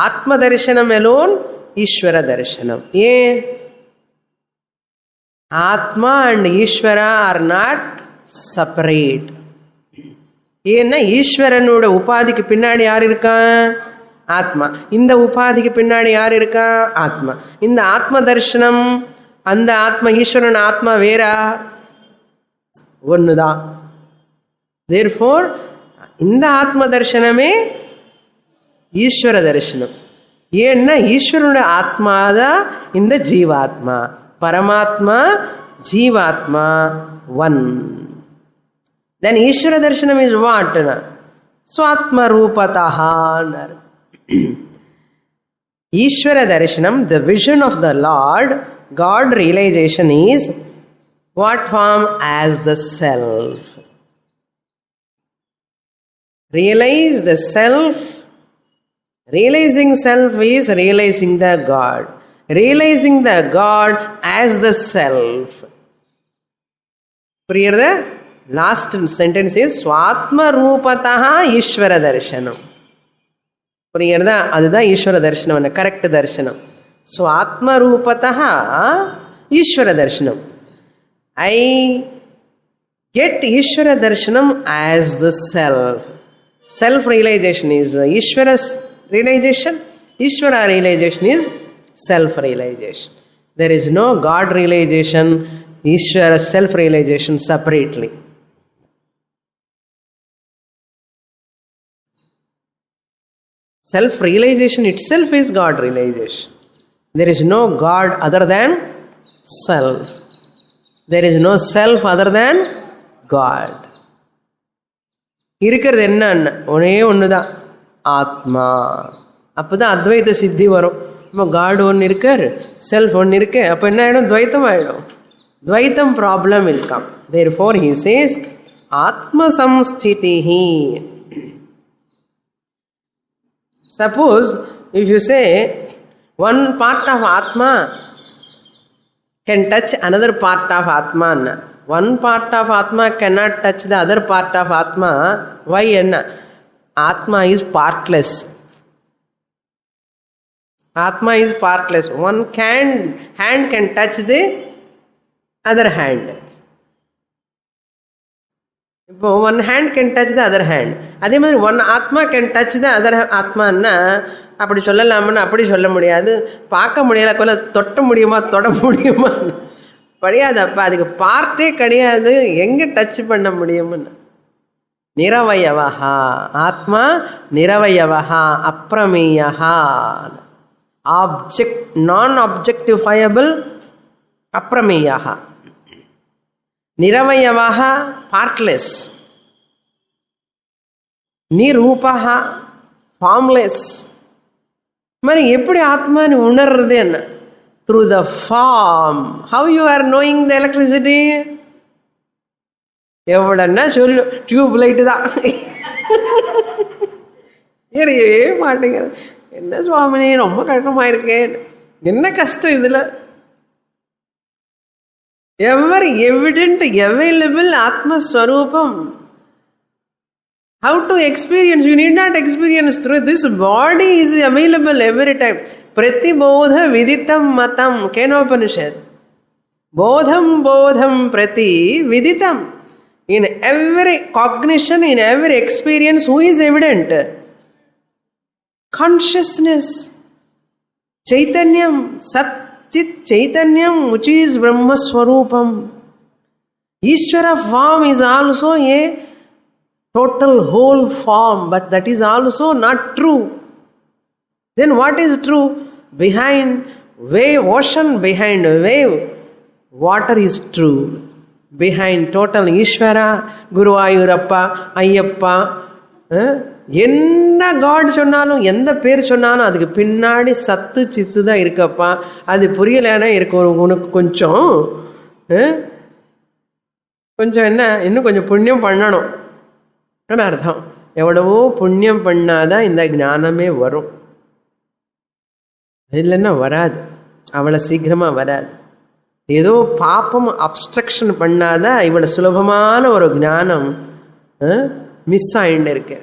Atma darshanam alone, Ishvara darshanam. Atma and Ishvara are not separate. ஏன்னா ஈஸ்வரனோட உபாதிக்கு பின்னாடி யார் இருக்கா? ஆத்மா. இந்த உபாதிக்கு பின்னாடி யார் இருக்கா? ஆத்மா. இந்த ஆத்ம தரிசனம், அந்த ஆத்மா ஈஸ்வரன் ஆத்மா வேறா? ஒண்ணுதான். Therefore இந்த ஆத்ம தரிசனமே ஈஸ்வர தரிசனம். ஏன்னா ஈஸ்வரனோட ஆத்மாதான் இந்த ஜீவாத்மா. பரமாத்மா ஜீவாத்மா one. Then Ishvara darshanam is what? Swatma rupataha. Ishvara darshanam, the vision of the Lord, God realization is what form? As the self. Realize the self. Realizing self is realizing the God. Realizing the God as the self. புரியுறதா? Last sentence is Swatma Rupataha Ishvara Darshanam. புரியுறதா? அதுதான் ஈஸ்வர தரிசனம், correct தரிசனம். Swatma Rupataha Ishvara Darshanam. I get Ishvara Darshanam as the self. Self realization is Ishvara's realization. Ishvara realization is self realization. There is no God realization, Ishvara self realization separately. Self realization itself is God realization. There is no God other than self. There is no self other than God. இருக்கிறது என்ன? ஒரே ஒண்ணுதான், ஆத்மா. அப்பதான் அத்வைத சித்தி வரும். நம்ம காட் ஒன்று இருக்காரு, செல்ஃப் ஒன்று இருக்கு, அப்போ என்ன ஆகிடும்? துவைத்தம் ஆகிடும். துவைத்தம் ப்ராப்ளம் இருக்காம். Therefore he says Atma Samsthitihi. Suppose if you say one part of Atma can touch another part of Atma, one part of Atma cannot touch the other part of Atma. Why? Atma is partless. Atma is partless. One hand can touch the other hand. இப்போ one hand can touch the other hand, அதே மாதிரி one ஆத்மா can touch the other ஆத்மான்னா அப்படி சொல்லலாம்னு அப்படி சொல்ல முடியாது. பார்க்க முடியல, கொள்ள தொட்ட முடியுமா, தொட முடியுமா, படியாதப்பா, அதுக்கு பார்ட்டே கிடையாது, எங்கே டச் பண்ண முடியும்னு. நிரவயவஹா ஆத்மா, நிரவயவஹா அப்ரமேயஹா, ஆப்ஜெக்ட் நான் ஆப்ஜெக்டிஃபயபிள் அப்ரமேயஹா. நிரவயவஹ பார்ட்லெஸ், நிரூபஹ ஃபார்ம்லெஸ். மாதிரி எப்படி ஆத்மான்னு உணர்றது என்ன? Through the form. How you are knowing the electricity? எவ்வளோன்னா சொல்லு, டியூப் லைட்டு தான் ஏறியே மாட்டேங்குது. என்ன சுவாமினி ரொம்ப கஷ்டமாயிருக்கேன், என்ன கஷ்டம் இதில்? ever evident, available Atma-swarupam. How to experience? You need not experience through this body is available every time. Pratibodha viditam matam, Kenopanishad. Bodham bodham prati viditam. In every cognition, in every experience, who is evident? Consciousness. Chaitanyam, Sat Chit Chaitanyam, which is Brahma Swarupam. Ishvara form is also a total whole form, but that is also not true. Then what is true? Behind wave, ocean behind wave, water is true. Behind total Ishvara, Guru Ayurappa, Ayyappa, என்ன God சொன்னாலும் எந்த பேர் சொன்னாலும் அதுக்கு பின்னாடி சத்து சித்து தான் இருக்கப்பா. அது புரியலைன்னா இருக்கும் உனக்கு கொஞ்சம் என்ன, இன்னும் கொஞ்சம் புண்ணியம் பண்ணணும் அர்த்தம். எவ்வளவோ புண்ணியம் பண்ணாதான் இந்த ஞானமே வரும். இல்லைன்னா வராது, அவ்வளோ சீக்கிரமாக வராது. ஏதோ பாப்பம் அப்ஸ்ட்ரக்ஷன் பண்ணாதான் இவ்வளோ சுலபமான ஒரு ஞானம் மிஸ் ஆகிட்டு இருக்கு.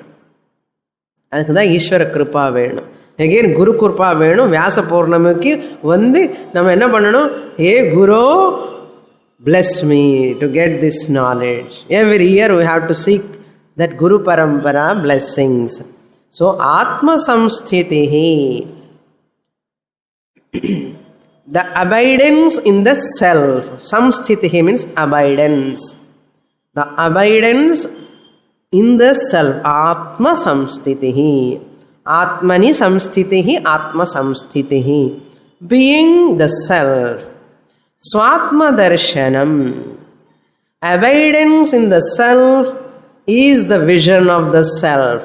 அதுக்கு தான் ஈஸ்வர கிருப்பா வேணும். எகெயின் குரு கிருப்பா வேணும். வியாச பௌர்ணமிக்கு வந்து நம்ம என்ன பண்ணணும்? ஏ குரு bless me to get this knowledge. Every year we have to seek that Guru Parampara blessings. So Atma Samsthitihi, the abidance in the self. Samsthitihi means abidance. The abidance in the self. Atma Samsthitihi. Atmani Samsthitihi, Atma Samsthitihi. Being the self. Swatma Darshanam. Abidance in the self is the vision of the self.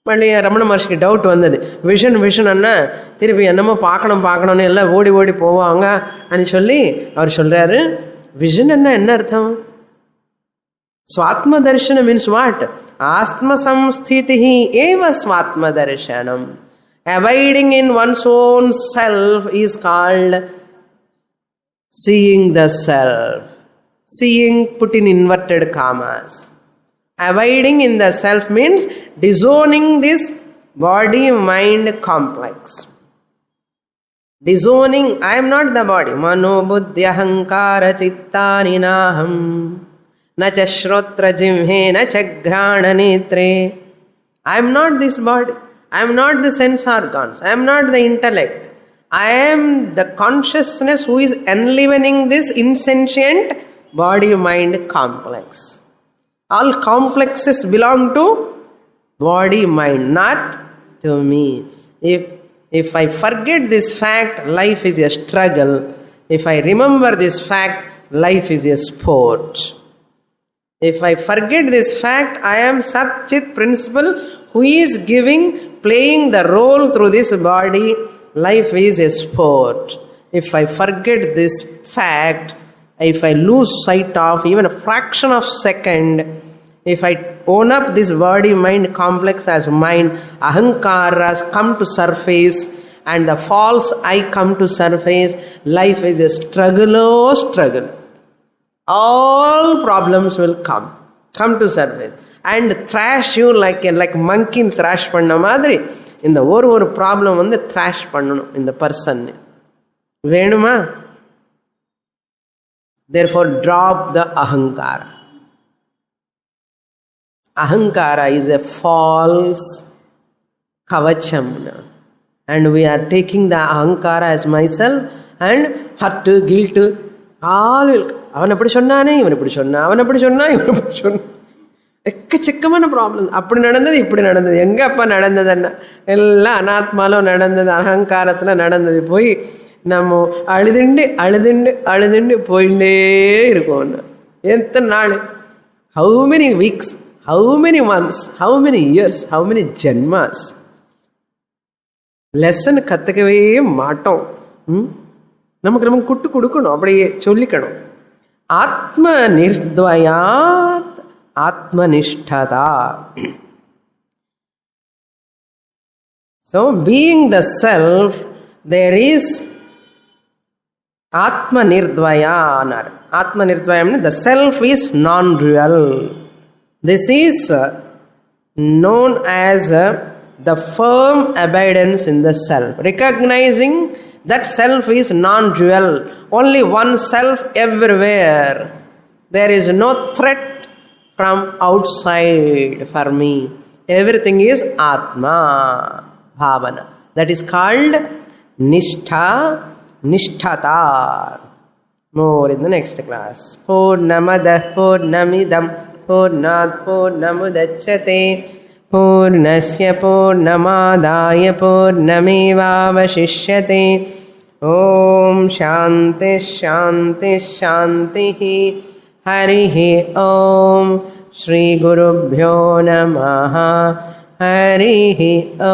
மறுபடி Ramana மகர்ஷிக்கு doubt வந்தது. Vision அண்ணா திருப்பி என்னமோ பார்க்கணும்னு எல்லாம் ஓடி ஓடி போவாங்க அப்படின்னு சொல்லி அவர் சொல்றாரு, விஷன் என்ன அர்த்தம்? Swatma Darshana means what? Atma Samsthitihi eva Swatma Darshanam. Abiding in one's own self is called seeing the self. Seeing put in inverted commas. Abiding in the self means disowning this body-mind complex. Disowning, I am not the body. Mano buddhi ahankara chittani naham. Na cha shrotra jimhe na cha ghrana netre. I am not this body. I am not the sense organs. I am not the intellect. I am the consciousness who is enlivening this insentient body-mind complex. All complexes belong to body-mind, not to me. If I forget this fact, life is a struggle. If I remember this fact, life is a sport. If I forget this fact, I am Sat Chit principle who is playing the role through this body. Life is a sport. If I forget this fact, if I lose sight of even a fraction of second, if I own up this body-mind complex as mind, ahankaras come to surface and the false I come to surface, life is a struggle. All problems will come to surface and thrash you like monkey thrash panna madri. இந்த ஒரு problem வந்து thrash பண்ணணும் இந்த person. வேணுமா? Therefore drop the ahankara. Ahankara is a false kavacham. And we are taking the ahankara as myself and hurt, guilt, all will. அவன் அப்படி சொன்னானே, இவன் இப்படி சொன்னான், அவன் அப்படி சொன்னா, இவன் இப்படி சொன்னான். எக்கச்சக்கமான ப்ராப்ளம். அப்படி நடந்தது, இப்படி நடந்தது, எங்க அப்பா நடந்தது என்ன, எல்லாம் அனாத்மாலும் நடந்தது, அகங்காரத்துல நடந்தது. போய் நம்ம அழுதுண்டு அழுதுண்டு அழுதுண்டு போயிட்டே இருக்கோம். எத்தனை நாள், how many weeks, how many months, how many years, how many janmas. Lesson கற்றுக்கவே மாட்டோம். நமக்கு நமக்கு குட்டு கொடுக்கணும், அப்படியே சொல்லிக்கணும். ஆத்ம நிர்த்வயாத் ஆத்மனிஷ்டதா. So being the self, there is Atma Nirdvaya. Atma Nirdvaya means the self is non-dual. This is known as the firm abidance in the self. Recognizing that self is non-dual. Only one self everywhere. There is no threat from outside for me. Everything is Atma Bhavana. That is called Nishtha, Nishtata. More in the next class. Purnamadah Purnamidam Purnat Purnamudachyate Purnasya Purnamadaya Purnamevavashishyate. Om Shanti Shanti Shanti. Harihi Om. Shri Gurubhyo Namaha. Harihi Om.